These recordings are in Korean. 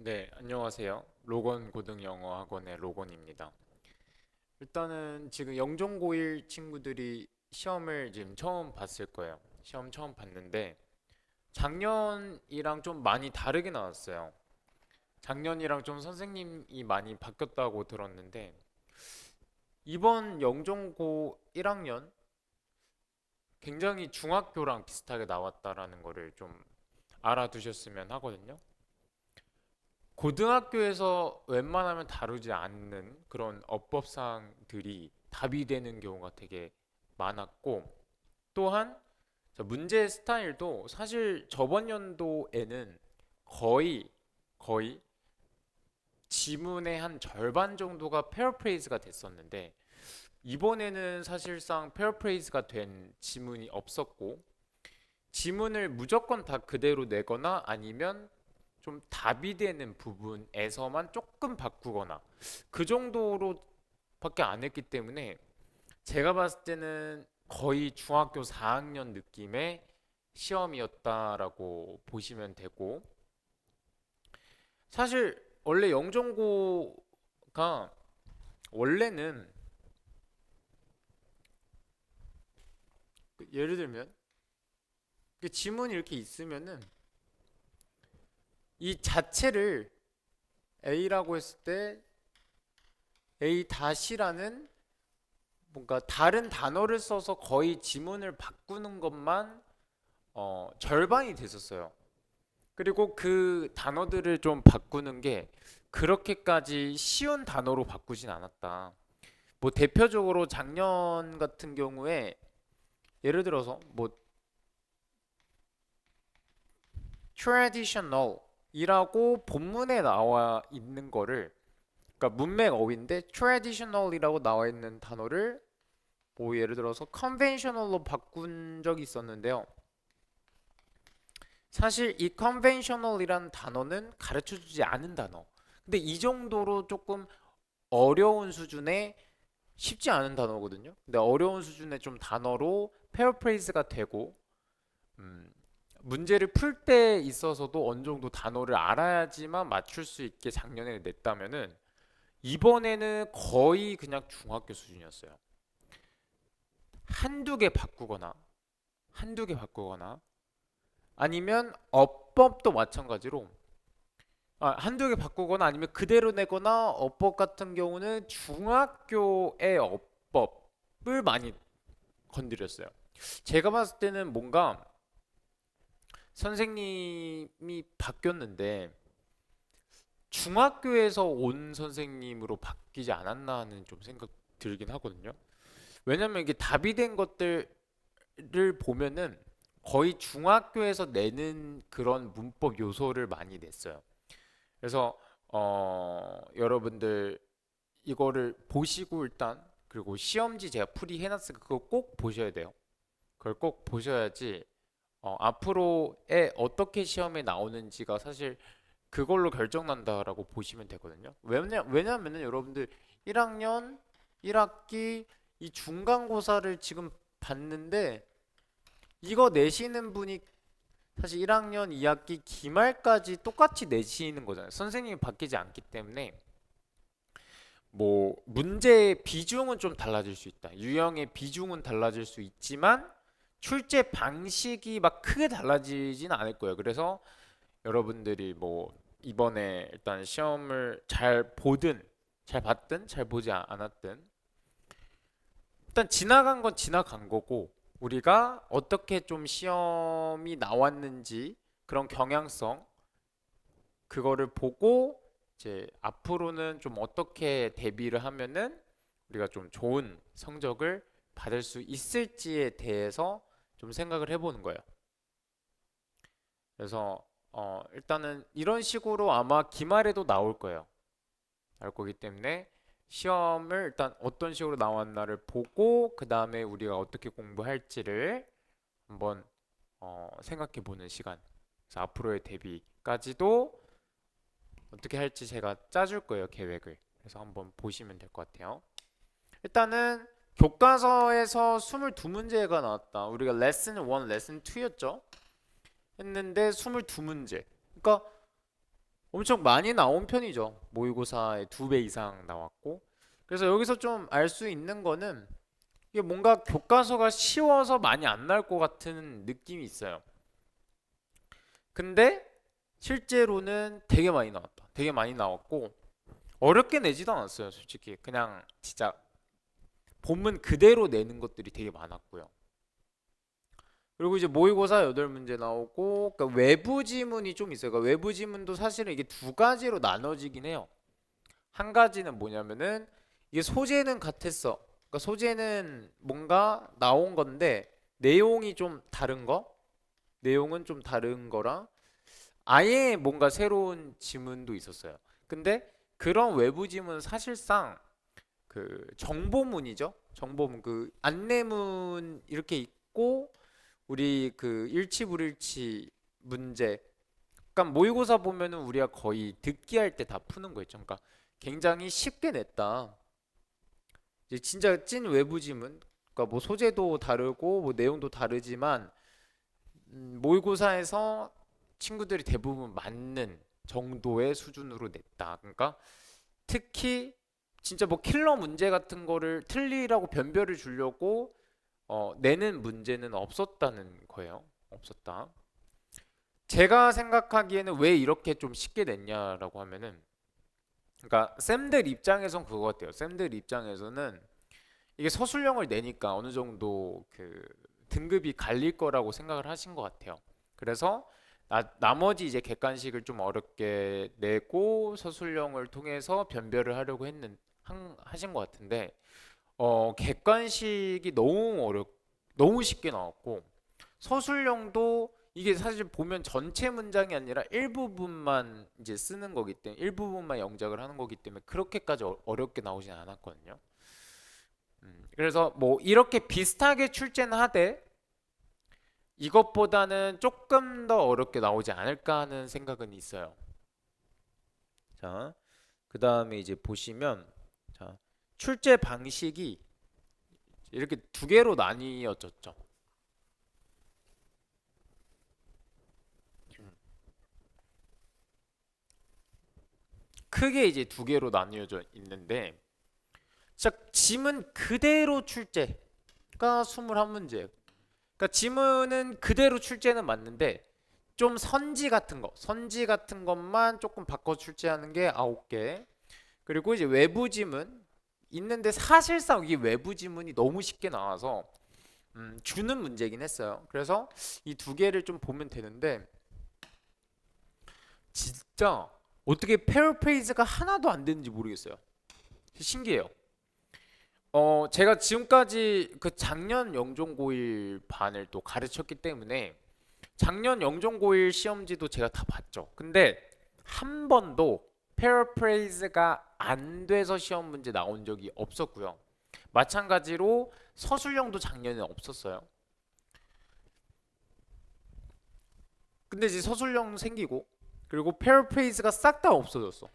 네, 안녕하세요. 로건 고등 영어 학원의 로건입니다. 일단은 지금 영종고1 친구들이 시험을 지금 처음 봤을 거예요. 시험 처음 봤는데 작년이랑 좀 많이 다르게 나왔어요. 작년이랑 좀 선생님이 많이 바뀌었다고 들었는데 이번 영종고 1학년 굉장히 중학교랑 비슷하게 나왔다라는 거를 좀 알아두셨으면 하거든요. 고등학교에서 웬만하면 다루지 않는 그런 어법사항들이 답이 되는 경우가 되게 많았고, 또한 문제 스타일도 사실 저번 연도에는 거의 지문의 한 절반 정도가 페어프레이즈가 됐었는데, 이번에는 사실상 페어프레이즈가 된 지문이 없었고, 지문을 무조건 다 그대로 내거나 아니면 좀 답이 되는 부분에서만 조금 바꾸거나 그 정도로밖에 안 했기 때문에 제가 봤을 때는 거의 중학교 4학년 느낌의 시험이었다라고 보시면 되고, 사실 원래 영종고가 원래는 예를 들면 지문이 이렇게 있으면은 이 자체를 A라고 했을 때 A 다시라는 뭔가 다른 단어를 써서 거의 지문을 바꾸는 것만 절반이 됐었어요. 그리고 그 단어들을 좀 바꾸는 게 그렇게까지 쉬운 단어로 바꾸진 않았다. 뭐 대표적으로 작년 같은 경우에 예를 들어서 뭐 traditional이라고 본문에 나와 있는 거를, 그러니까 문맥 어휘인데 traditional이라고 나와 있는 단어를 뭐 예를 들어서 conventional로 바꾼 적이 있었는데요. 사실 이 conventional이라는 단어는 가르쳐주지 않은 단어. 근데 이 정도로 조금 어려운 수준의 쉽지 않은 단어거든요. 근데 어려운 수준의 좀 단어로 페어프레이즈가 되고, 음, 문제를 풀 때 있어서도 어느 정도 단어를 알아야지만 맞출 수 있게 작년에 냈다면은 이번에는 거의 그냥 중학교 수준이었어요. 한두 개 바꾸거나 한두 개 바꾸거나 아니면 어법도 마찬가지로 한두 개 바꾸거나 아니면 그대로 내거나, 어법 같은 경우는 중학교의 어법을 많이 건드렸어요. 제가 봤을 때는 뭔가 선생님이 바뀌었는데 중학교에서 온 선생님으로 바뀌지 않았나 하는 좀 생각 들긴 하거든요. 왜냐면 이게 답이 된 것들을 보면은 거의 중학교에서 내는 그런 문법 요소를 많이 냈어요. 그래서 여러분들 이거를 보시고 일단, 그리고 시험지 제가 풀이 해놨으니까 그거 꼭 보셔야 돼요. 그걸 꼭 보셔야지 앞으로에 어떻게 시험에 나오는지가 사실 그걸로 결정난다라고 보시면 되거든요. 왜냐하면은 여러분들 1학년 1학기 이 중간고사를 지금 봤는데 이거 내시는 분이 사실 1학년 2학기 기말까지 똑같이 내시는 거잖아요. 선생님이 바뀌지 않기 때문에 뭐 문제의 비중은 좀 달라질 수 있다. 유형의 비중은 달라질 수 있지만 출제 방식이 막 크게 달라지진 않을 거예요. 그래서 여러분들이 뭐 이번에 일단 시험을 잘 보든 잘 봤든 잘 보지 않았든 일단 지나간 건 지나간 거고, 우리가 어떻게 좀 시험이 나왔는지 그런 경향성 그거를 보고 이제 앞으로는 좀 어떻게 대비를 하면은 우리가 좀 좋은 성적을 받을 수 있을지에 대해서 좀 생각을 해보는 거예요. 그래서 일단은 이런 식으로 아마 기말에도 나올 거예요. 나올 거기 때문에 시험을 일단 어떤 식으로 나왔나를 보고 그 다음에 우리가 어떻게 공부할지를 한번 생각해 보는 시간. 그래서 앞으로의 대비까지도 어떻게 할지 제가 짜줄 거예요, 계획을. 그래서 한번 보시면 될 것 같아요. 일단은 교과서에서 22문제가 나왔다. 우리가 레슨 1, 레슨 2였죠? 했는데 22문제. 그러니까 엄청 많이 나온 편이죠. 모의고사의 2배 이상 나왔고. 그래서 여기서 좀 알 수 있는 거는 이게 뭔가 교과서가 쉬워서 많이 안 나올 것 같은 느낌이 있어요. 근데 실제로는 되게 많이 나왔다. 되게 많이 나왔고 어렵게 내지도 않았어요. 솔직히 그냥 진짜 본문 그대로 내는 것들이 되게 많았고요. 그리고 이제 모의고사 8문제 나오고 그러니까 외부 지문이 좀 있어요. 그러니까 외부 지문도 사실은 이게 두 가지로 나눠지긴 해요. 한 가지는 뭐냐면은 이게 소재는 같았어. 그러니까 소재는 뭔가 나온 건데 내용이 좀 다른 거? 내용은 좀 다른 거랑 아예 뭔가 새로운 지문도 있었어요. 근데 그런 외부 지문은 사실상 그 정보문이죠. 정보문 그 안내문 이렇게 있고 우리 그 일치 불일치 문제. 그러니까 모의고사 보면은 우리가 거의 듣기 할 때 다 푸는 거 있죠. 그러니까 굉장히 쉽게 냈다. 이제 진짜 찐 외부 지문. 그러니까 뭐 소재도 다르고 뭐 내용도 다르지만 모의고사에서 친구들이 대부분 맞는 정도의 수준으로 냈다. 그러니까 특히 진짜 뭐 킬러 문제 같은 거를 틀리라고 변별을 주려고 내는 문제는 없었다는 거예요. 없었다. 제가 생각하기에는 왜 이렇게 좀 쉽게 냈냐라고 하면은 그러니까 쌤들 입장에선 그거 같아요. 쌤들 입장에서는 이게 서술형을 내니까 어느 정도 그 등급이 갈릴 거라고 생각을 하신 것 같아요. 그래서 나머지 이제 객관식을 좀 어렵게 내고 서술형을 통해서 변별을 하려고 하신 것 같은데 객관식이 너무 쉽게 나왔고 서술형도 이게 사실 보면 전체 문장이 아니라 일부분만 이제 쓰는 거기 때문에 일부분만 영작을 하는 거기 때문에 그렇게까지 어렵게 나오진 않았거든요. 그래서 뭐 이렇게 비슷하게 출제는 하되 이것보다는 조금 더 어렵게 나오지 않을까 하는 생각은 있어요. 자, 그 다음에 이제 보시면 자, 출제 방식이 이렇게 두 개로 나뉘어졌죠. 크게 이제 두 개로 나뉘어져 있는데 자, 지문 그대로 출제가 21문제. 그러니까 지문은 그대로 출제는 맞는데 좀 선지 같은 것만 조금 바꿔 출제하는 게 9개. 그리고 이제 외부 지문 있는데 사실상 이 외부 지문이 너무 쉽게 나와서 주는 문제긴 했어요. 그래서 이 두 개를 좀 보면 되는데 진짜 어떻게 페어프레이즈가 하나도 안 되는지 모르겠어요. 신기해요. 제가 지금까지 그 작년 영종고일 반을 또 가르쳤기 때문에 작년 영종고일 시험지도 제가 다 봤죠. 근데 한 번도 페어프레이즈가 안 돼서 시험 문제 나온 적이 없었고요. 마찬가지로 서술형도 작년에 없었어요. 근데 이제 서술형 생기고 그리고 페어프레이즈가 싹 다 없어졌어.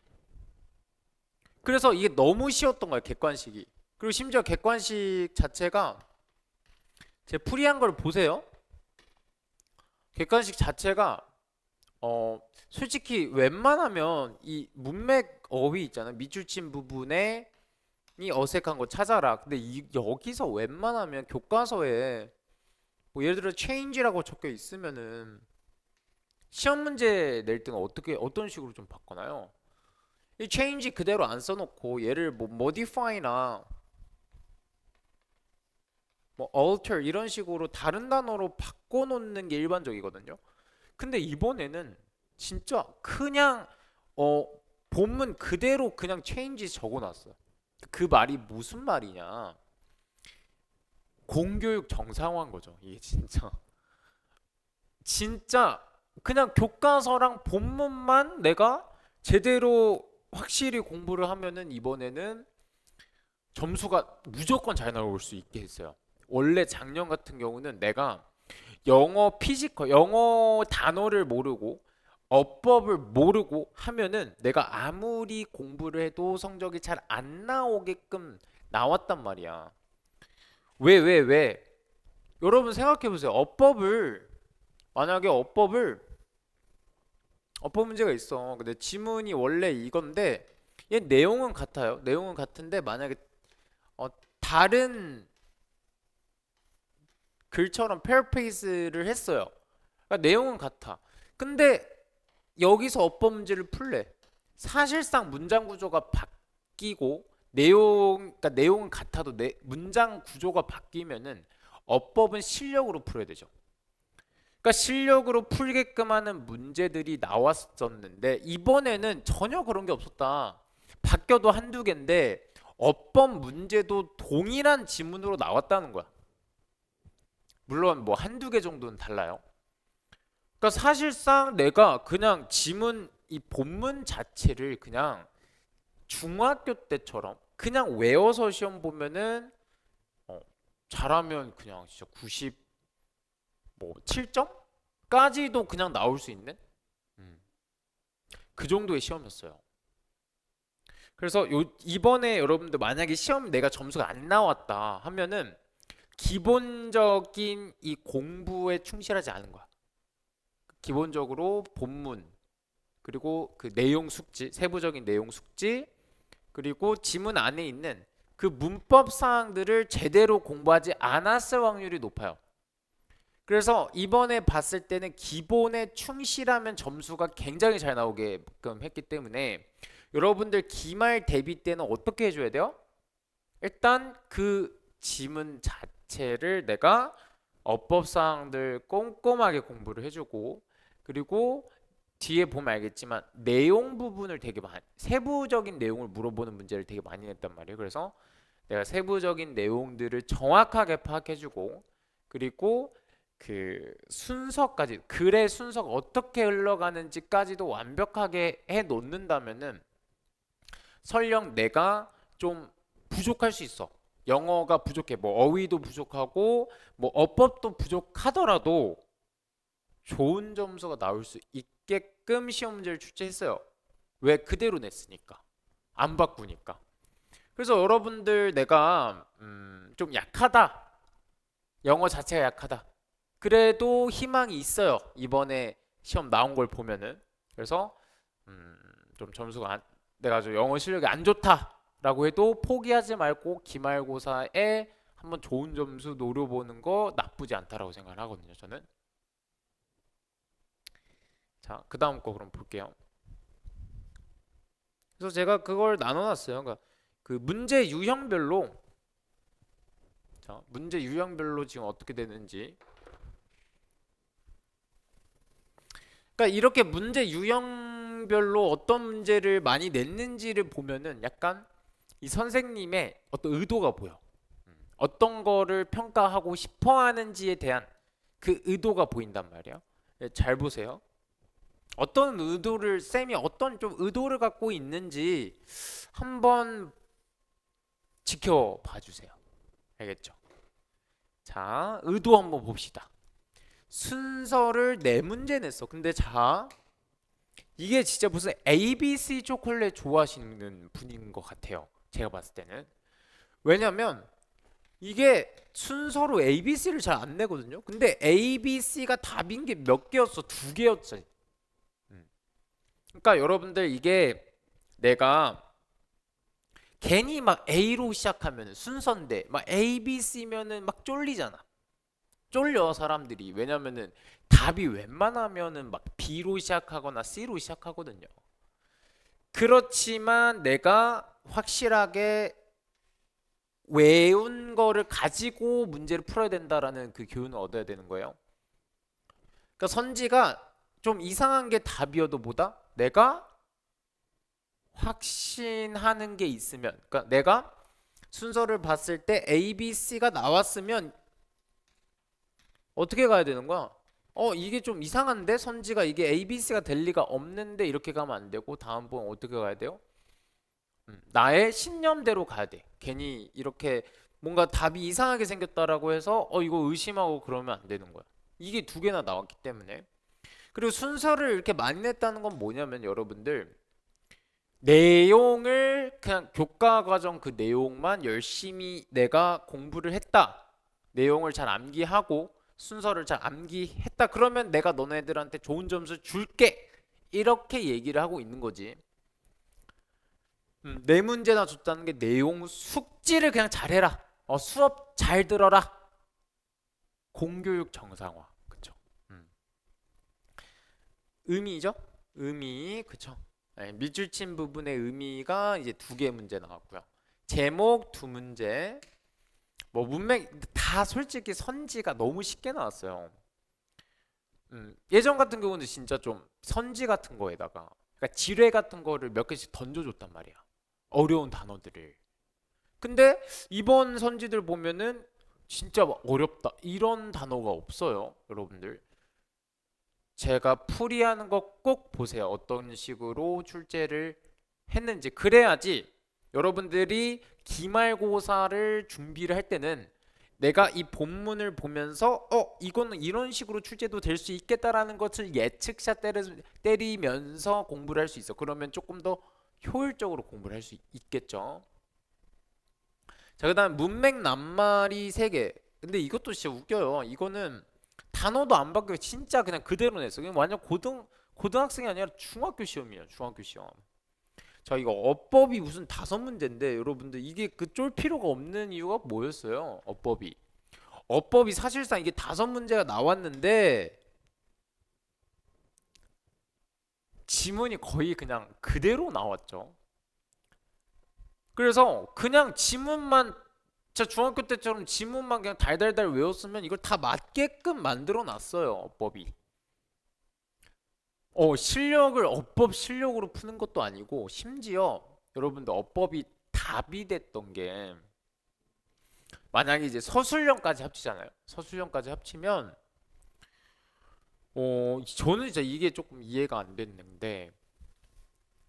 그래서 이게 너무 쉬웠던 거예요, 객관식이. 그리고 심지어 객관식 자체가 제 풀이한 걸 보세요. 객관식 자체가 솔직히 웬만하면 이 문맥 어휘 있잖아요. 밑줄 친 부분에 이 어색한 거 찾아라. 근데 여기서 웬만하면 교과서에 뭐 예를 들어 change라고 적혀 있으면은 시험 문제 낼 때는 어떤 식으로 좀 바꿔나요? 이 change 그대로 안 써놓고 얘를 뭐 modify나 뭐 alter 이런 식으로 다른 단어로 바꿔놓는 게 일반적이거든요. 근데 이번에는 진짜 그냥 어 본문 그대로 그냥 change 적어놨어요. 그 말이 무슨 말이냐? 공교육 정상화한 거죠. 이게 진짜 진짜 그냥 교과서랑 본문만 내가 제대로 확실히 공부를 하면은 이번에는 점수가 무조건 잘 나올 수 있게 했어요. 원래 작년 같은 경우는 내가 영어 단어를 모르고 어법을 모르고 하면은 내가 아무리 공부를 해도 성적이 잘 안 나오게끔 나왔단 말이야. 왜? 여러분 생각해 보세요. 만약에 어법 문제가 있어. 근데 지문이 원래 이건데 얘 내용은 같아요. 내용은 같은데 만약에 어, 다른 글처럼 페어페이스를 했어요. 그러니까 내용은 같아. 근데 여기서 어법 문제를 풀래. 사실상 문장 구조가 바뀌고 그러니까 내용은 같아도 문장 구조가 바뀌면은 어법은 실력으로 풀어야 되죠. 그러니까 실력으로 풀게끔 하는 문제들이 나왔었는데 이번에는 전혀 그런 게 없었다. 바뀌어도 한두 개인데 어법 문제도 동일한 지문으로 나왔다는 거야. 물론 뭐 한두 개 정도는 달라요. 그러니까 사실상 내가 그냥 지문 이 본문 자체를 그냥 중학교 때처럼 그냥 외워서 시험 보면은 어, 잘하면 그냥 진짜 97점까지도 그냥 나올 수 있는 음, 그 정도의 시험이었어요. 그래서 이번에 여러분들 만약에 시험 내가 점수가 안 나왔다 하면은 기본적인 이 공부에 충실하지 않은 거야. 기본적으로 본문 그리고 그 내용 숙지, 세부적인 내용 숙지 그리고 지문 안에 있는 그 문법 사항들을 제대로 공부하지 않았을 확률이 높아요. 그래서 이번에 봤을 때는 기본에 충실하면 점수가 굉장히 잘 나오게끔 했기 때문에 여러분들 기말 대비 때는 어떻게 해줘야 돼요? 일단 그 지문 자체를 내가 어법 사항들 꼼꼼하게 공부를 해주고 그리고 뒤에 보면 알겠지만 내용 부분을 되게 많이 세부적인 내용을 물어보는 문제를 되게 많이 냈단 말이에요. 그래서 내가 세부적인 내용들을 정확하게 파악해주고 그리고 그 순서까지 글의 순서가 어떻게 흘러가는지까지도 완벽하게 해 놓는다면은 설령 내가 좀 부족할 수 있어. 영어가 부족해. 뭐 어휘도 부족하고 뭐 어법도 부족하더라도 좋은 점수가 나올 수 있게끔 시험 문제를 출제했어요. 왜? 그대로 냈으니까. 안 바꾸니까. 그래서 여러분들 내가 좀 약하다. 영어 자체가 약하다. 그래도 희망이 있어요. 이번에 시험 나온 걸 보면은. 그래서 좀 점수가 내가 좀 영어 실력이 안 좋다라고 해도 포기하지 말고 기말고사에 한번 좋은 점수 노려보는 거 나쁘지 않다라고 생각을 하거든요. 저는. 자, 그 다음 거 그럼 볼게요. 그래서 제가 그걸 나눠놨어요. 그러니까 그 문제 유형별로 자, 문제 유형별로 지금 어떻게 되는지. 그러니까 이렇게 문제 유형별로 어떤 문제를 많이 냈는지를 보면은 약간 이 선생님의 어떤 의도가 보여. 어떤 거를 평가하고 싶어 하는지에 대한 그 의도가 보인단 말이야. 예, 잘 보세요. 어떤 의도를 쌤이 어떤 좀 의도를 갖고 있는지 한번 지켜봐 주세요. 알겠죠? 자, 의도 한번 봅시다. 순서를 네 문제 냈어. 근데 자, 이게 진짜 무슨 ABC 초콜릿 좋아하시는 분인 것 같아요. 제가 봤을 때는. 왜냐면 이게 순서로 ABC를 잘 안 내거든요. 근데 ABC가 답인 게 몇 개였어? 두 개였어. 그러니까 여러분들 이게 내가 괜히 막 A로 시작하면 순서인데 막 A, B, C면은 막 쫄리잖아. 쫄려 사람들이. 왜냐면은 답이 웬만하면은 막 B로 시작하거나 C로 시작하거든요. 그렇지만 내가 확실하게 외운 거를 가지고 문제를 풀어야 된다라는 그 교훈을 얻어야 되는 거예요. 그러니까 선지가 좀 이상한 게 답이어도 보다 내가 확신하는 게 있으면 그러니까 내가 순서를 봤을 때 A, B, C가 나왔으면 어떻게 가야 되는 거야? 이게 좀 이상한데 선지가 이게 A, B, C가 될 리가 없는데 이렇게 가면 안 되고 다음번 어떻게 가야 돼요? 나의 신념대로 가야 돼. 괜히 이렇게 뭔가 답이 이상하게 생겼다라고 해서 이거 의심하고 그러면 안 되는 거야. 이게 두 개나 나왔기 때문에. 그리고 순서를 이렇게 많이 냈다는 건 뭐냐면 여러분들 내용을 그냥 교과 과정 그 내용만 열심히 내가 공부를 했다. 내용을 잘 암기하고 순서를 잘 암기했다. 그러면 내가 너네들한테 좋은 점수 줄게. 이렇게 얘기를 하고 있는 거지. 네 문제나 줬다는 게 내용 숙지를 그냥 잘해라. 수업 잘 들어라. 공교육 정상화. 그쵸? 음. 의미죠? 의미, 그쵸? 네, 밑줄 친 부분의 의미가 이제 두 개 문제 나왔고요. 제목 두 문제. 뭐 문맥 다 솔직히 선지가 너무 쉽게 나왔어요. 예전 같은 경우는 진짜 좀 선지 같은 거에다가 그러니까 지뢰 같은 거를 몇 개씩 던져줬단 말이야. 어려운 단어들을. 근데 이번 선지들 보면은 진짜 막 어렵다 이런 단어가 없어요, 여러분들. 제가 풀이하는 거 꼭 보세요. 어떤 식으로 출제를 했는지. 그래야지 여러분들이 기말고사를 준비를 할 때는 내가 이 본문을 보면서 이거는 이런 식으로 출제도 될 수 있겠다라는 것을 예측샷 때리면서 공부를 할 수 있어. 그러면 조금 더 효율적으로 공부를 할 수 있겠죠. 자, 그다음 문맥 낱말이 3개. 근데 이것도 진짜 웃겨요. 이거는 단어도 안 바뀌고 진짜 그냥 그대로 냈어. 그냥 완전 고등학생이 아니라 중학교 시험이에요. 중학교 시험. 자, 이거 어법이 무슨 5문제인데 여러분들 이게 그 쫄 필요가 없는 이유가 뭐였어요? 어법이 사실상 이게 5문제가 나왔는데 지문이 거의 그냥 그대로 나왔죠. 그래서 그냥 지문만 진짜 중학교 때처럼 지문만 그냥 달달달 외웠으면 이걸 다 맞게끔 만들어 놨어요, 어법이. 실력을 어법 실력으로 푸는 것도 아니고 심지어 여러분들 어법이 답이 됐던 게 만약에 이제 서술형까지 합치잖아요. 서술형까지 합치면 저는 진짜 이게 조금 이해가 안 됐는데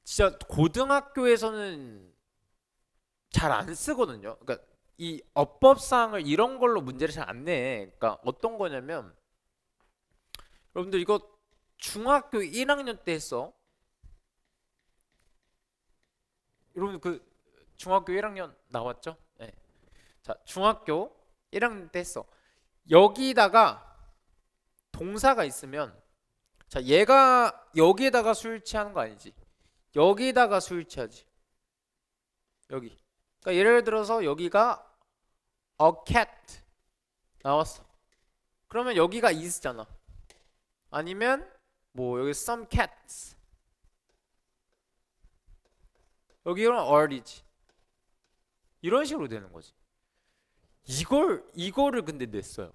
진짜 고등학교에서는 잘 안 쓰거든요. 그러니까 이 어법상을 이런 걸로 문제를 잘 안 내. 그러니까 어떤 거냐면 여러분들 이거 중학교 1학년 때 했어. 여러분 그 중학교 1학년 나왔죠? 네. 자, 중학교 1학년 때 했어. 여기다가 동사가 있으면 자, 얘가 여기에다가 수일치하는 거 아니지? 여기다가 수일치하지. 여기. 그러니까 예를 들어서 여기가 a cat 나왔어. 그러면 여기가 is잖아. 아니면 뭐 여기 some cats. 여기는 are이지. 이런 식으로 되는 거지. 이거를 근데 냈어요.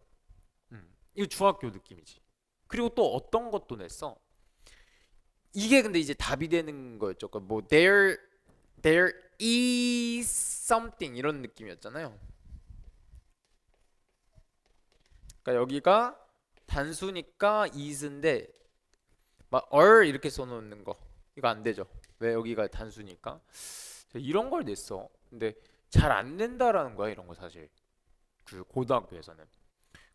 이거 중학교 느낌이지. 그리고 또 어떤 것도 냈어. 이게 근데 이제 답이 되는 거였죠. 그러니까 뭐 there is something 이런 느낌이었잖아요. 그러니까 여기가 단수니까 is인데 막 이렇게 써놓는 거 이거 안 되죠. 왜 여기가 단수니까 이런 걸 냈어. 근데 잘 안 된다라는 거야 이런 거 사실 그 고등학교에서는.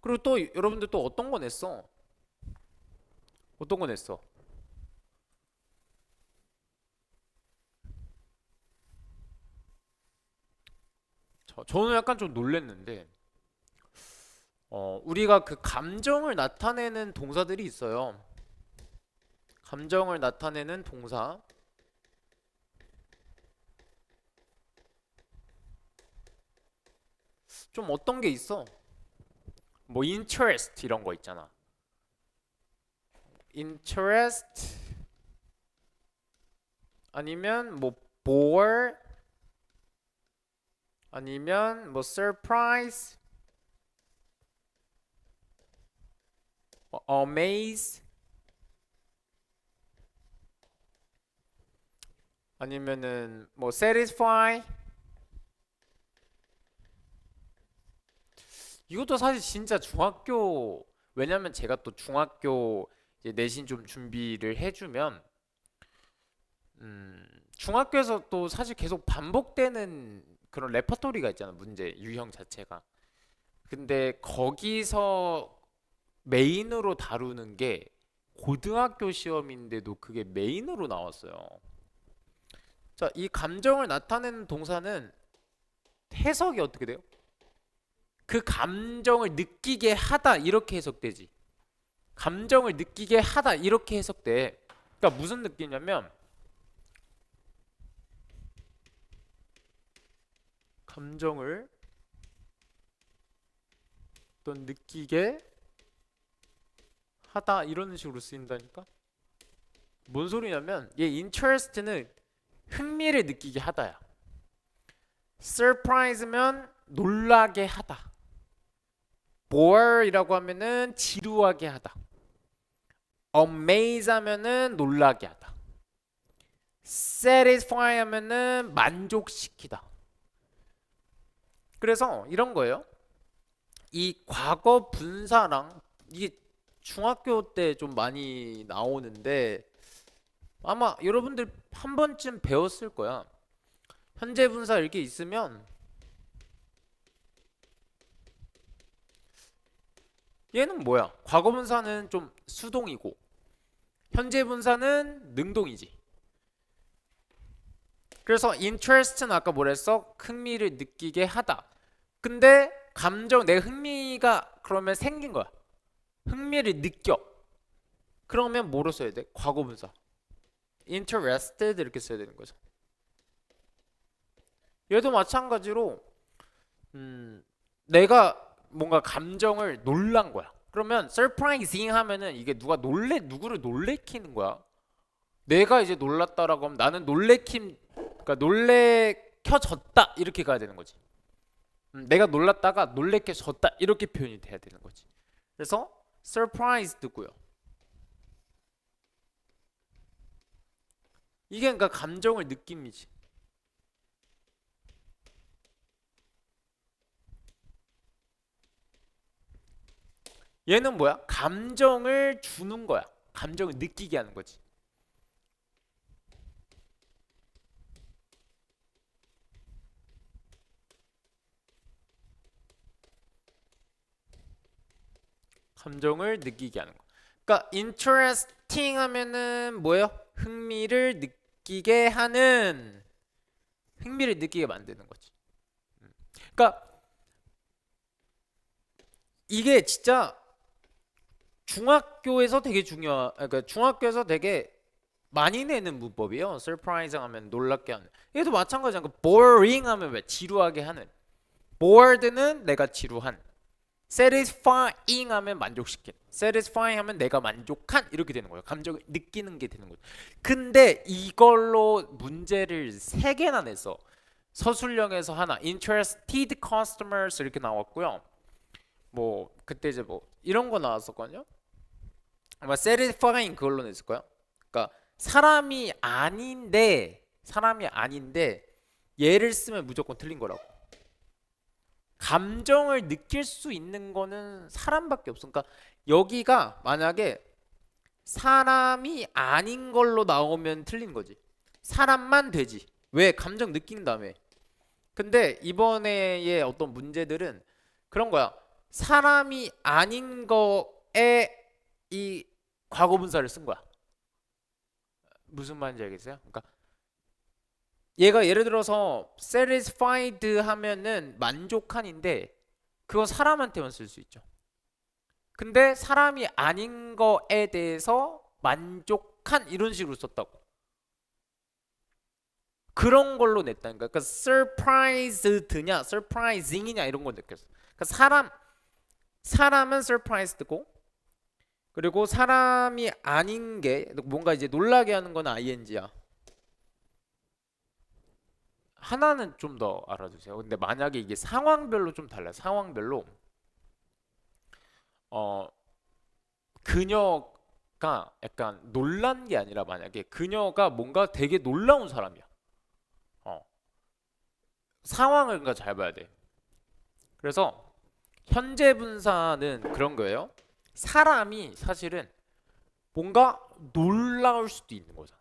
그리고 또 여러분들 또 어떤 거 냈어? 어떤 거 냈어? 저는 약간 좀 놀랬는데 우리가 그 감정을 나타내는 동사들이 있어요. 감정을 나타내는 동사. 좀 어떤 게 있어? 뭐 interest 이런 거 있잖아. interest 아니면 뭐 bore 아니면 뭐 surprise, amaze 아니면은 뭐 satisfy. 이것도 사실 진짜 중학교 왜냐면 제가 또 중학교 이제 내신 좀 준비를 해주면 중학교에서 또 사실 계속 반복되는 그런 레퍼토리가 있잖아 문제 유형 자체가. 근데 거기서 메인으로 다루는 게 고등학교 시험인데도 그게 메인으로 나왔어요. 자, 이 감정을 나타내는 동사는 해석이 어떻게 돼요? 그 감정을 느끼게 하다 이렇게 해석되지. 감정을 느끼게 하다 이렇게 해석돼. 그러니까 무슨 느낌이냐면 감정을 어떤 느끼게 하다 이런 식으로 쓰인다니까. 뭔 소리냐면 얘 interest는 흥미를 느끼게 하다야. surprise면 놀라게 하다. bore이라고 하면은 지루하게 하다. amaze 하면은 놀라게 하다. satisfy 하면은 만족시키다. 그래서 이런 거예요. 이 과거 분사랑 이게 중학교 때 좀 많이 나오는데 아마 여러분들 한 번쯤 배웠을 거야. 현재 분사 이렇게 있으면 얘는 뭐야? 과거 분사는 좀 수동이고 현재 분사는 능동이지. 그래서 interest는 아까 뭐랬어? 흥미를 느끼게 하다. 근데 내 흥미가 그러면 생긴 거야. 흥미를 느껴. 그러면 뭐로 써야 돼? 과거 분사. interested 이렇게 써야 되는 거죠. 얘도 마찬가지로 내가 뭔가 감정을 놀란 거야. 그러면 surprising 하면은 이게 누구를 놀래키는 거야. 내가 이제 놀랐다라고 하면 나는 그러니까 놀래켜졌다 이렇게 가야 되는 거지. 내가 놀랐다가 놀래켜졌다 이렇게 표현이 돼야 되는 거지. 그래서 surprised고요. 이게 그러니까 감정을 느낌이지. 얘는 뭐야? 감정을 주는 거야. 감정을 느끼게 하는 거지. 감정을 느끼게 하는 거. 그러니까 interesting 하면은 뭐예요? 흥미를 느끼게 만드는 거지. 그러니까 이게 진짜 그러니까 중학교에서 되게 많이 내는 문법이에요. surprising 하면 놀랍게 하는. 얘도 마찬가지야. boring 하면 왜? 지루하게 하는. bored는 내가 지루한. satisfying 하면 만족시킨. satisfying 하면 내가 만족한 이렇게 되는 거예요. 감정을 느끼는 게 되는 거죠. 근데 이걸로 문제를 3개나 냈어. 서술형에서 하나, interested customers 이렇게 나왔고요. 뭐 그때 이제 뭐 이런 거 나왔었거든요. 아마 satisfying 그걸로 냈을 거야. 그러니까 사람이 아닌데 얘를 쓰면 무조건 틀린 거라고. 감정을 느낄 수 있는 거는 사람밖에 없어. 그러니까 여기가 만약에 사람이 아닌 걸로 나오면 틀린 거지. 사람만 되지. 왜? 감정 느낀 다음에. 근데 이번에의 어떤 문제들은 그런 거야. 사람이 아닌 거에 이 과거분사를 쓴 거야. 무슨 말인지 알겠어요? 그러니까 얘가 예를 들어서 satisfied 하면은 만족한인데 그건 사람한테만 쓸 수 있죠. 근데 사람이 아닌 거에 대해서 만족한 이런 식으로 썼다고. 그런 걸로 냈다니까. 그러니까 surprised냐, surprising이냐 이런 거 느꼈어. 그러니까 사람은 surprised고 그리고 사람이 아닌 게 뭔가 이제 놀라게 하는 건 ing야. 하나는 좀 더 알아두세요. 근데 만약에 이게 상황별로 좀 달라요. 상황별로 어 그녀가 약간 놀란 게 아니라 만약에 그녀가 뭔가 되게 놀라운 사람이야. 어 상황을 그러니까 잘 봐야 돼. 그래서 현재 분사는 그런 거예요. 사람이 사실은 뭔가 놀라울 수도 있는 거잖아.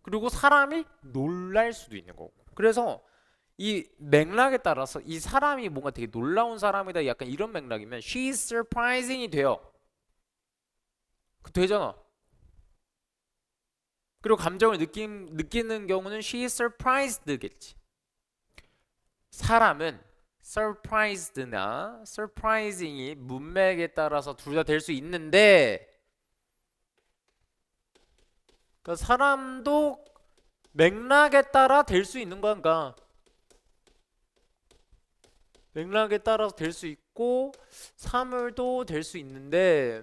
그리고 사람이 놀랄 수도 있는 거고. 그래서 이 맥락에 따라서 이 사람이 뭔가 되게 놀라운 사람이다 약간 이런 맥락이면 she's surprising이 돼요. 되잖아. 그리고 감정을 느끼는 경우는 she's surprised겠지. 사람은 surprised나 surprising이 문맥에 따라서 둘 다 될 수 있는데 그러니까 사람도 맥락에 따라 될 수 있는 거야. 그러니까 맥락에 따라서 될 수 있고 사물도 될 수 있는데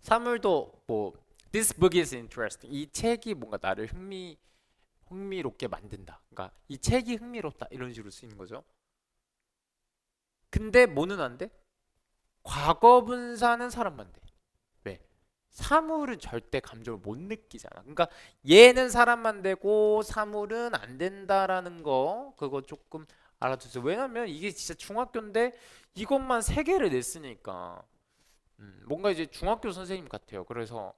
사물도 뭐 This book is interesting. 이 책이 뭔가 나를 흥미롭게 만든다. 그러니까 이 책이 흥미롭다 이런 식으로 쓰이는 거죠. 근데 뭐는 안 돼? 과거 분사는 사람만 돼. 왜? 사물은 절대 감정을 못 느끼잖아. 그러니까 얘는 사람만 되고 사물은 안 된다라는 거 그거 조금 알아두세요. 왜냐면 이게 진짜 중학교인데 이것만 세 개를 냈으니까 뭔가 이제 중학교 선생님 같아요. 그래서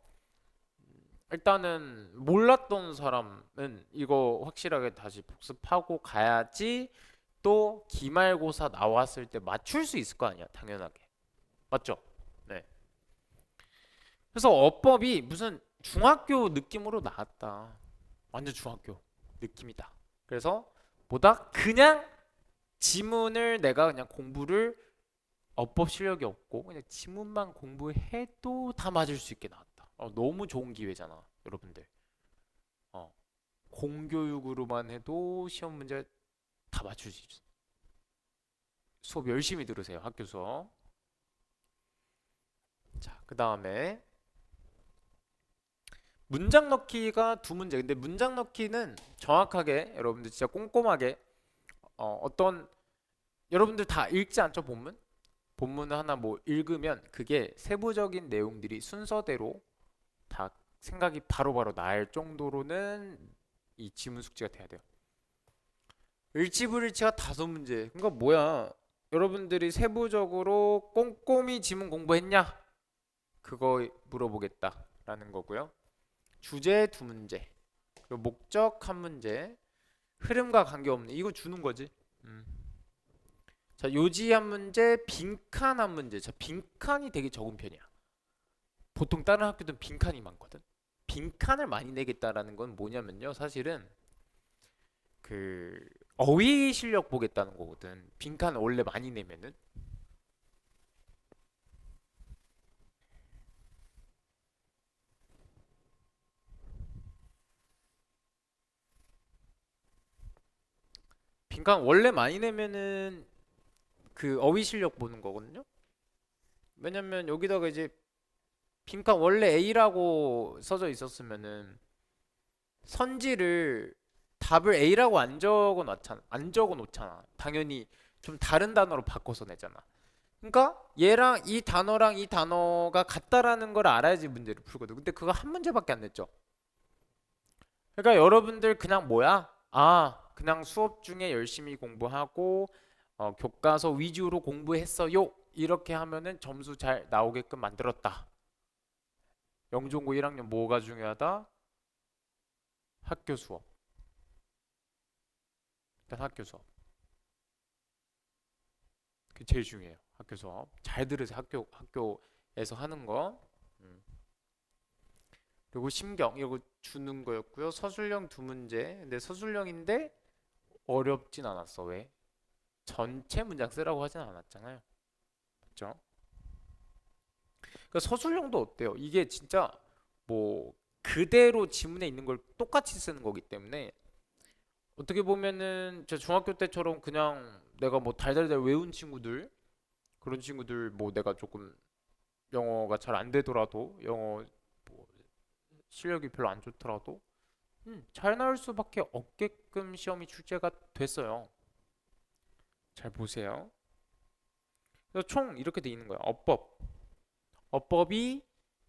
일단은 몰랐던 사람은 이거 확실하게 다시 복습하고 가야지 또 기말고사 나왔을 때 맞출 수 있을 거 아니야, 당연하게. 맞죠? 네. 그래서 어법이 무슨 중학교 느낌으로 나왔다. 완전 중학교 느낌이다. 그래서 보다 그냥 지문을 내가 그냥 공부를 어법 실력이 없고 그냥 지문만 공부해도 다 맞을 수 있게 나왔다. 너무 좋은 기회잖아, 여러분들. 어, 공교육으로만 해도 시험 문제 다 맞출 수 있어. 수업 열심히 들으세요, 학교 수업. 자, 그 다음에 문장 넣기가 두 문제. 근데 문장 넣기는 정확하게 여러분들 진짜 꼼꼼하게 어떤 여러분들 다 읽지 않죠, 본문? 본문을 하나 뭐 읽으면 그게 세부적인 내용들이 순서대로 다 생각이 바로바로 날 정도로는 이 지문 숙지가 돼야 돼요. 일치불일치가 다섯 문제. 그러니까 뭐야? 여러분들이 세부적으로 꼼꼼히 지문 공부했냐? 그거 물어보겠다라는 거고요. 주제 두 문제, 그리고 목적 한 문제, 흐름과 관계없는 이거 주는 거지. 음. 자, 요지 한 문제, 빈칸 한 문제. 자, 빈칸이 되게 적은 편이야. 보통 다른 학교들은 빈칸이 많거든. 빈칸을 많이 내겠다라는 건 뭐냐면요. 사실은 그 어휘 실력 보겠다는 거거든. 빈칸 원래 많이 내면은. 빈칸 원래 많이 내면은 그 어휘 실력 보는 거거든요. 왜냐면 여기다가 이제 빈칸 원래 A라고 써져 있었으면은 선지를 답을 A라고 안 적어 놓잖아. 당연히 좀 다른 단어로 바꿔서 내잖아. 그러니까 얘랑 이 단어랑 이 단어가 같다라는 걸 알아야지 문제를 풀거든. 근데 그거 한 문제밖에 안 냈죠. 그러니까 여러분들 그냥 뭐야? 그냥 수업 중에 열심히 공부하고 교과서 위주로 공부했어요. 이렇게 하면은 점수 잘 나오게끔 만들었다. 영종고 1학년 뭐가 중요하다? 학교 수업. 일단 학교 수업. 그게 제일 중요해요. 학교 수업. 잘 들으세요. 학교에서 하는 거. 음. 그리고 심경 이거 주는 거였고요. 서술형 두 문제. 근데 서술형인데 어렵진 않았어. 왜? 전체 문장 쓰라고 하진 않았잖아요. 맞죠? 그러니까 서술형도 어때요? 이게 진짜 뭐 그대로 지문에 있는 걸 똑같이 쓰는 거기 때문에 어떻게 보면은 저 중학교 때처럼 그냥 내가 뭐 달달달 외운 친구들 그런 친구들 뭐 내가 조금 영어가 잘 안 되더라도 영어 뭐 실력이 별로 안 좋더라도 잘 나올 수밖에 없게끔 시험이 출제가 됐어요. 잘 보세요. 그래서 총 이렇게 돼 있는 거예요. 어법이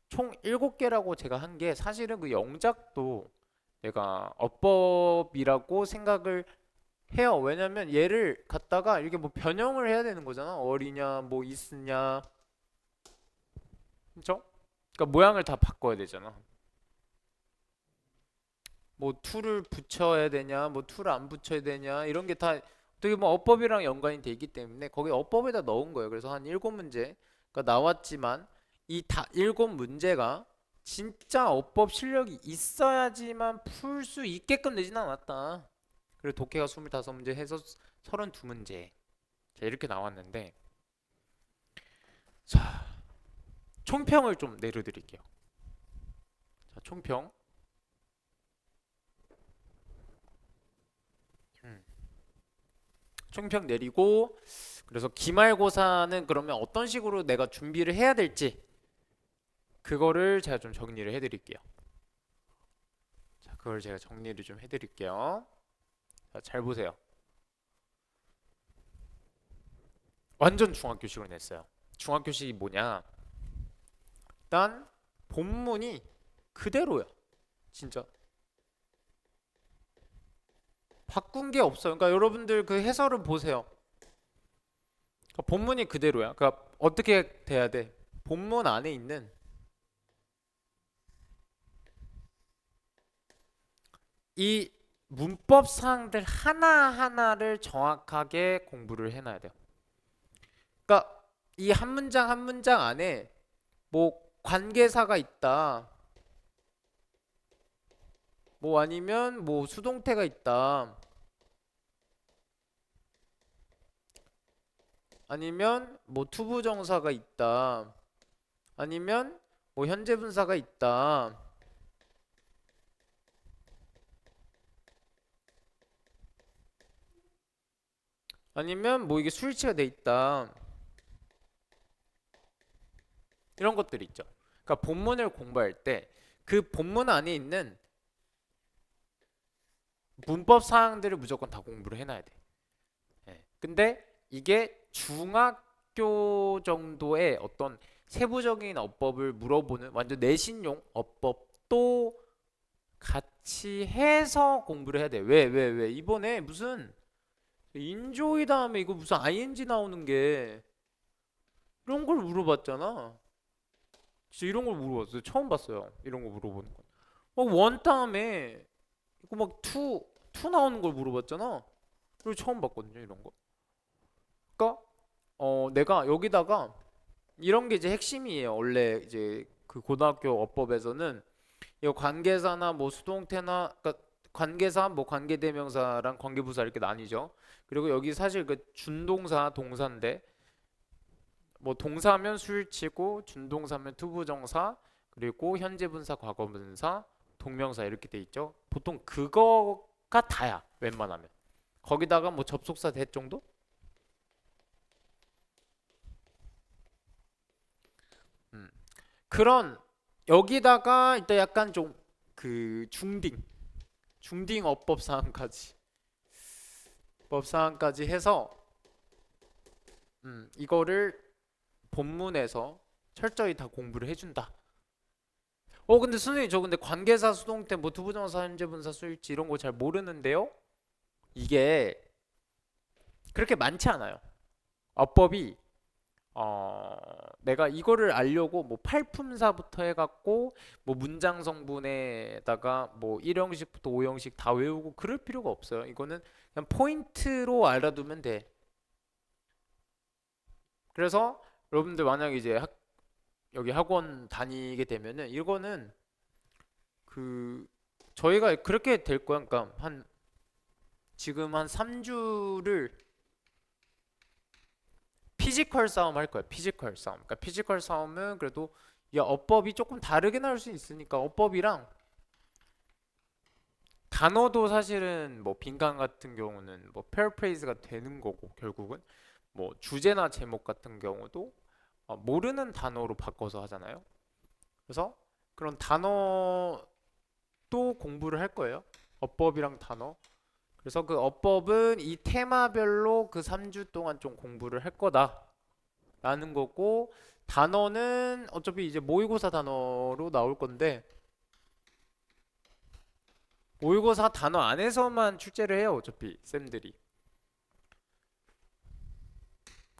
총 7개라고 제가 한 게 사실은 그 영작도 내가 어법이라고 생각을 해요. 왜냐면 얘를 갖다가 이렇게 뭐 변형을 해야 되는 거잖아. 어리냐, 뭐 있으냐, 그죠? 그러니까 모양을 다 바꿔야 되잖아. 뭐 툴을 붙여야 되냐, 뭐 툴을 안 붙여야 되냐 이런 게 다 어떻게 보면 어법이랑 연관이 돼 있기 때문에 거기 어법에다 넣은 거예요. 그래서 한 7문제가 나왔지만 이 다 7문제가 진짜 어법 실력이 있어야지만 풀 수 있게끔 내지는 않았다. 그리고 독해가 25문제 해서 32문제. 자, 이렇게 나왔는데 자, 총평을 좀 내려드릴게요. 자, 총평. 음, 총평 내리고 그래서 기말고사는 그러면 어떤 식으로 내가 준비를 해야 될지 그거를 제가 좀 정리를 해드릴게요. 자, 그걸 제가 정리를 좀 해드릴게요. 자, 잘 보세요. 완전 중학교식으로 냈어요. 중학교식이 뭐냐? 일단 본문이 그대로야. 진짜 바꾼 게 없어요. 그러니까 여러분들 그 해설을 보세요. 그러니까 본문이 그대로야. 그러니까 어떻게 돼야 돼? 본문 안에 있는 이 문법 사항들 하나하나를 정확하게 공부를 해놔야 돼요. 그러니까 이 한 문장 한 문장 안에 뭐 관계사가 있다. 뭐 아니면 뭐 수동태가 있다. 아니면 뭐 투부정사가 있다. 아니면 뭐 현재 분사가 있다. 아니면 뭐 이게 수일치가 돼 있다. 이런 것들이 있죠. 그러니까 본문을 공부할 때 그 본문 안에 있는 문법 사항들을 무조건 다 공부를 해놔야 돼. 예. 근데 이게 중학교 정도의 어떤 세부적인 어법을 물어보는 완전 내신용 어법도 같이 해서 공부를 해야 돼. 왜? 이번에 무슨 인조이 다음에 이거 무슨 ing 나오는 게 이런 걸 물어봤잖아. 진짜 이런 걸 물어봤어요. 처음 봤어요. 이런 거 물어보는 거. 막원 다음에 이거 막 투 나오는 걸 물어봤잖아. 그리고 처음 봤거든요, 이런 거. 그러니까 내가 여기다가 이런 게 이제 핵심이에요. 원래 이제 그 고등학교 어법에서는 이거 관계사나 뭐 수동태나 그러니까 관계사 뭐 관계대명사랑 관계부사 이렇게 나뉘죠. 그리고 여기 사실 그 준동사 동사인데 뭐 동사면 수일치고 준동사면 투부정사 그리고 현재분사 과거분사 동명사 이렇게 돼 있죠. 보통 그거가 다야 웬만하면. 거기다가 뭐 접속사 대 정도? 음. 그런 여기다가 일단 약간 좀 그 중딩 어법 사항까지 법 사항까지 해서 이거를 본문에서 철저히 다 공부를 해준다. 근데 선생님 저 근데 관계사 수동태 뭐 투부정사 현재분사 수일치 이런 거 잘 모르는데요. 이게 그렇게 많지 않아요. 어법이 내가 이거를 알려고 뭐 팔품사부터 해갖고 뭐 문장 성분에다가 뭐 1형식부터 5형식 다 외우고 그럴 필요가 없어요. 이거는 그냥 포인트로 알아두면 돼. 그래서 여러분들 만약 이제 여기 학원 다니게 되면은 이거는 그 저희가 그렇게 될 거야. 그러니까 지금 한 3주를 피지컬 싸움 할 거야. 피지컬 싸움. 그러니까 피지컬 싸움은 그래도 야, 어법이 조금 다르게 나올 수 있으니까 어법이랑 단어도 사실은 뭐 빈칸 같은 경우는 뭐 페어프레이즈가 되는 거고 결국은 뭐 주제나 제목 같은 경우도 모르는 단어로 바꿔서 하잖아요. 그래서 그런 단어도 공부를 할 거예요. 어법이랑 단어. 그래서 그 어법은 이 테마별로 그 3주 동안 좀 공부를 할 거다라는 거고 단어는 어차피 이제 모의고사 단어로 나올 건데 모의고사 단어 안에서만 출제를 해요. 어차피 쌤들이.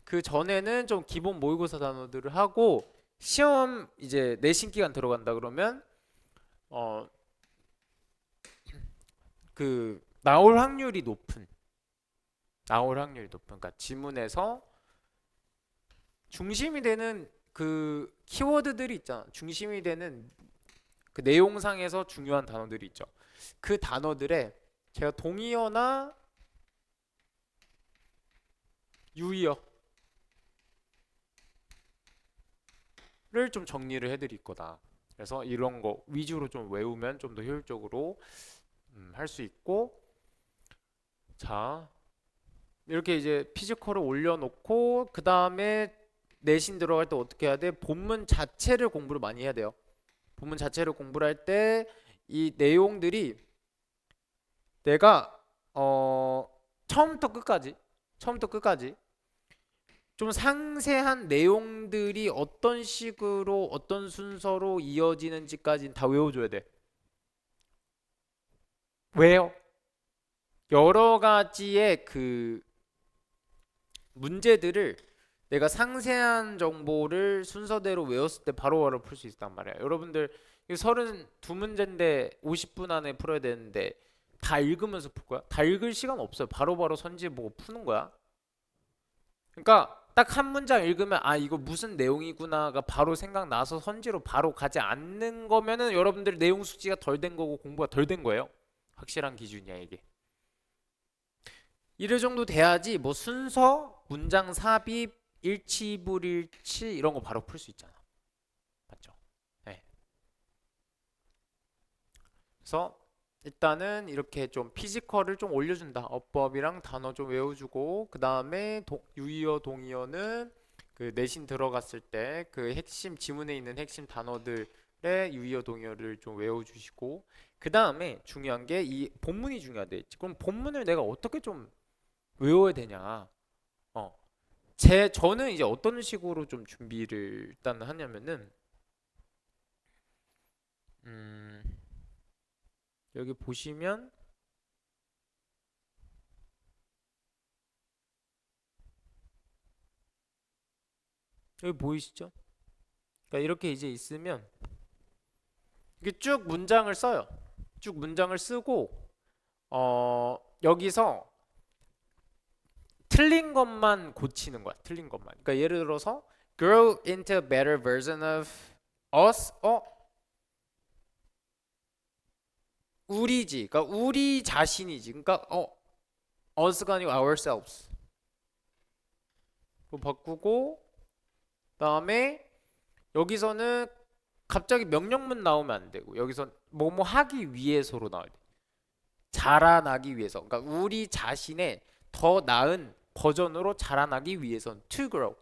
그 전에는 좀 기본 모의고사 단어들을 하고 시험 이제 내신 기간 들어간다 그러면 어 그 나올 확률이 높은 그러니까 지문에서 중심이 되는 그 키워드들이 있잖아. 중심이 되는 그 내용상에서 중요한 단어들이 있죠. 그 단어들에 제가 동의어나 유의어를 좀 정리를 해드릴 거다. 그래서 이런 거 위주로 좀 외우면 좀 더 효율적으로 할 수 있고, 자, 이렇게 이제 피지컬을 올려놓고 그 다음에 내신 들어갈 때 어떻게 해야 돼? 본문 자체를 공부를 많이 해야 돼요. 본문 자체를 공부를 할 때 이 내용들이 내가 처음부터 끝까지 처음부터 끝까지 좀 상세한 내용들이 어떤 식으로 어떤 순서로 이어지는지까지는 다 외워줘야 돼. 왜요? 여러 가지의 그 문제들을 내가 상세한 정보를 순서대로 외웠을 때 바로바로 풀 수 있단 말이야. 여러분들 이 32문제인데 50분 안에 풀어야 되는데 다 읽으면서 풀 거야? 다 읽을 시간 없어요. 바로바로 선지 보고 푸는 거야. 그러니까 딱 한 문장 읽으면 아 이거 무슨 내용이구나가 바로 생각나서 선지로 바로 가지 않는 거면은 여러분들 내용 숙지가 덜 된 거고 공부가 덜 된 거예요. 확실한 기준이야 이게. 이럴 정도 돼야지 뭐 순서, 문장 삽입, 일치 불일치 이런 거 바로 풀 수 있잖아. 맞죠? 네. 그래서 일단은 이렇게 좀 피지컬을 좀 올려준다. 어법이랑 단어 좀 외워주고 그 다음에 유의어, 동의어는 그 내신 들어갔을 때 그 핵심 지문에 있는 핵심 단어들의 유의어, 동의어를 좀 외워주시고 그 다음에 중요한 게 이 본문이 중요하대. 그럼 본문을 내가 어떻게 좀 외워야 되냐? 저는 이제 어떤 식으로 좀 준비를 일단 하냐면은 음, 여기 보시면 여기 보이시죠? 그러니까 이렇게 이제 있으면 이게 쭉 문장을 써요. 쭉 문장을 쓰고 여기서 틀린 것만 고치는 거야. 틀린 것만. 그러니까 예를 들어서 grow into a better version of us. 우리지. 그러니까 우리 자신이지. 그러니까 us가 아니고 ourselves. 그거 바꾸고 그다음에 여기서는 갑자기 명령문 나오면 안 되고 여기서 뭐뭐 하기 위해서로 나와야 돼. 자라나기 위해서. 그러니까 우리 자신의 더 나은 버전으로 자라나기 위해선 to grow.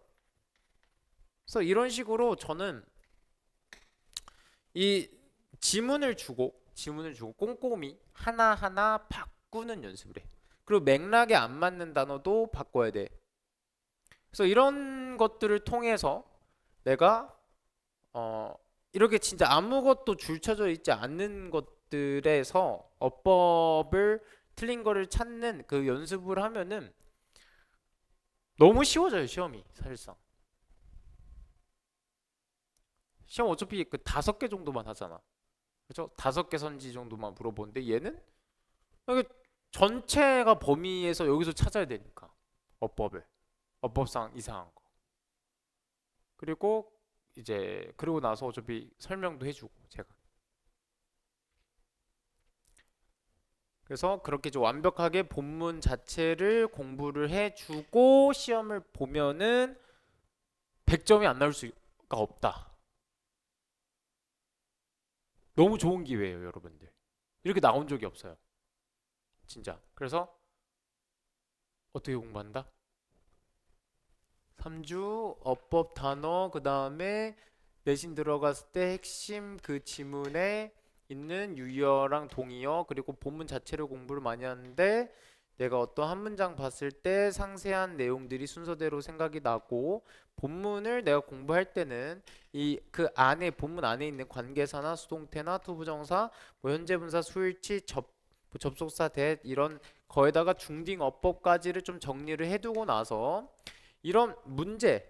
그래서 이런 식으로 저는 이 지문을 주고 꼼꼼히 하나하나 바꾸는 연습을 해. 그리고 맥락에 안 맞는 단어도 바꿔야 돼. 그래서 이런 것들을 통해서 내가 이렇게 진짜 아무것도 줄쳐져 있지 않는 것들에서 어법을 틀린 거를 찾는 그 연습을 하면은 너무 쉬워져요, 시험이 사실상. 시험 어차피 그 5개 정도만 하잖아. 그죠? 5개 선지 정도만 물어보는데 얘는 이게 전체가 범위에서 여기서 찾아야 되니까 어법을 어법상 이상한 거. 그리고 이제 그러고 나서 어차피 설명도 해주고 제가. 그래서 그렇게 좀 완벽하게 본문 자체를 공부를 해주고 시험을 보면은 100점이 안 나올 수가 없다. 너무 좋은 기회예요, 여러분들. 이렇게 나온 적이 없어요. 진짜. 그래서 어떻게 공부한다? 3주 어법 단어 그 다음에 내신 들어갔을 때 핵심 그 지문에 있는 유의어랑 동의어 그리고 본문 자체를 공부를 많이 하는데 내가 어떤 한 문장 봤을 때 상세한 내용들이 순서대로 생각이 나고 본문을 내가 공부할 때는 이 그 안에 본문 안에 있는 관계사나 수동태나 투부정사 뭐 현재분사 수일치 뭐 접속사 대 이런 거에다가 중딩 어법까지를 좀 정리를 해두고 나서 이런 문제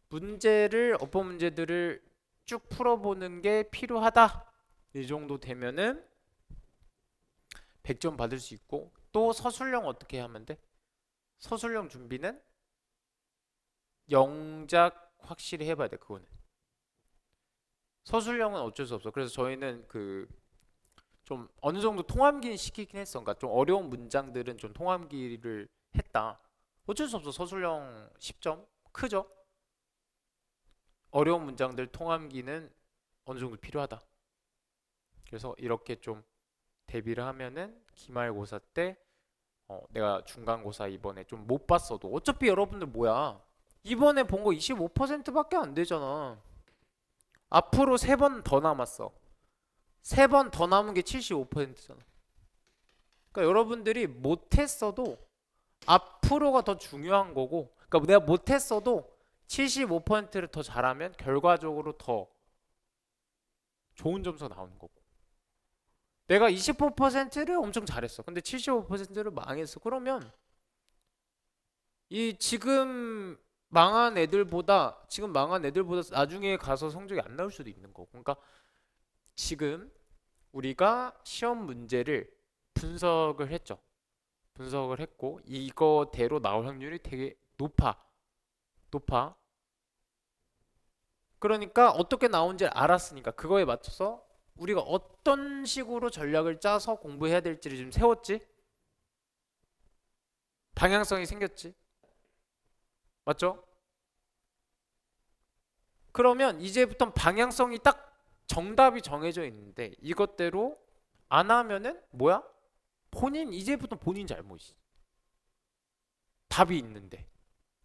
문제를 어법 문제들을 쭉 풀어보는 게 필요하다. 이 정도 되면은 100점 받을 수 있고 또 서술형 어떻게 하면 돼? 서술형 준비는 영작 확실히 해봐야 돼. 그거는 서술형은 어쩔 수 없어. 그래서 저희는 그 좀 어느 정도 통암기는 시키긴 했어. 그러니까 좀 어려운 문장들은 좀 통암기를 했다. 어쩔 수 없어. 서술형 10점 크죠? 어려운 문장들 통암기는 어느 정도 필요하다. 그래서 이렇게 좀 대비를 하면은 기말고사 때 내가 중간고사 이번에 좀 못 봤어도 어차피 여러분들 뭐야 이번에 본 거 25%밖에 안 되잖아. 앞으로 3번 더 남았어. 3번 더 남은 게 75%잖아. 그러니까 여러분들이 못했어도 앞으로가 더 중요한 거고, 그러니까 내가 못했어도 75%를 더 잘하면 결과적으로 더 좋은 점수가 나오는 거고. 내가 25%를 엄청 잘했어. 근데 75%를 망했어. 그러면 이 지금 망한 애들보다 나중에 가서 성적이 안 나올 수도 있는 거고. 그러니까 지금 우리가 시험 문제를 분석을 했죠. 분석을 했고 이거대로 나올 확률이 되게 높아. 그러니까 어떻게 나온지 알았으니까 그거에 맞춰서 우리가 어떤 식으로 전략을 짜서 공부해야 될지를 좀 세웠지. 방향성이 생겼지. 맞죠? 그러면 이제부터 방향성이 딱 정답이 정해져 있는데 이것대로 안 하면은 뭐야? 이제부터 본인 잘못이지. 답이 있는데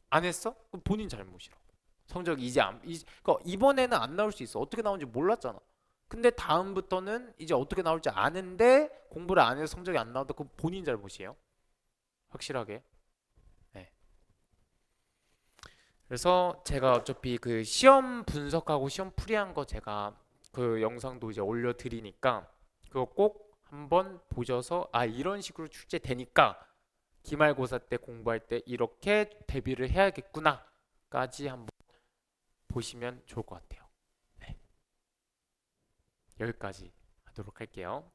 안 했어? 그럼 본인 잘못이라고. 성적이 그러니까 이번에는 안 나올 수 있어. 어떻게 나오는지 몰랐잖아. 근데 다음부터는 이제 어떻게 나올지 아는데 공부를 안 해서 성적이 안 나온다. 그건 본인 잘못이에요. 확실하게. 네. 그래서 제가 어차피 그 시험 분석하고 시험 풀이한 거 제가 그 영상도 이제 올려드리니까 그거 꼭 한번 보셔서 이런 식으로 출제되니까 기말고사 때 공부할 때 이렇게 대비를 해야겠구나까지 한번 보시면 좋을 것 같아요. 네. 여기까지 하도록 할게요.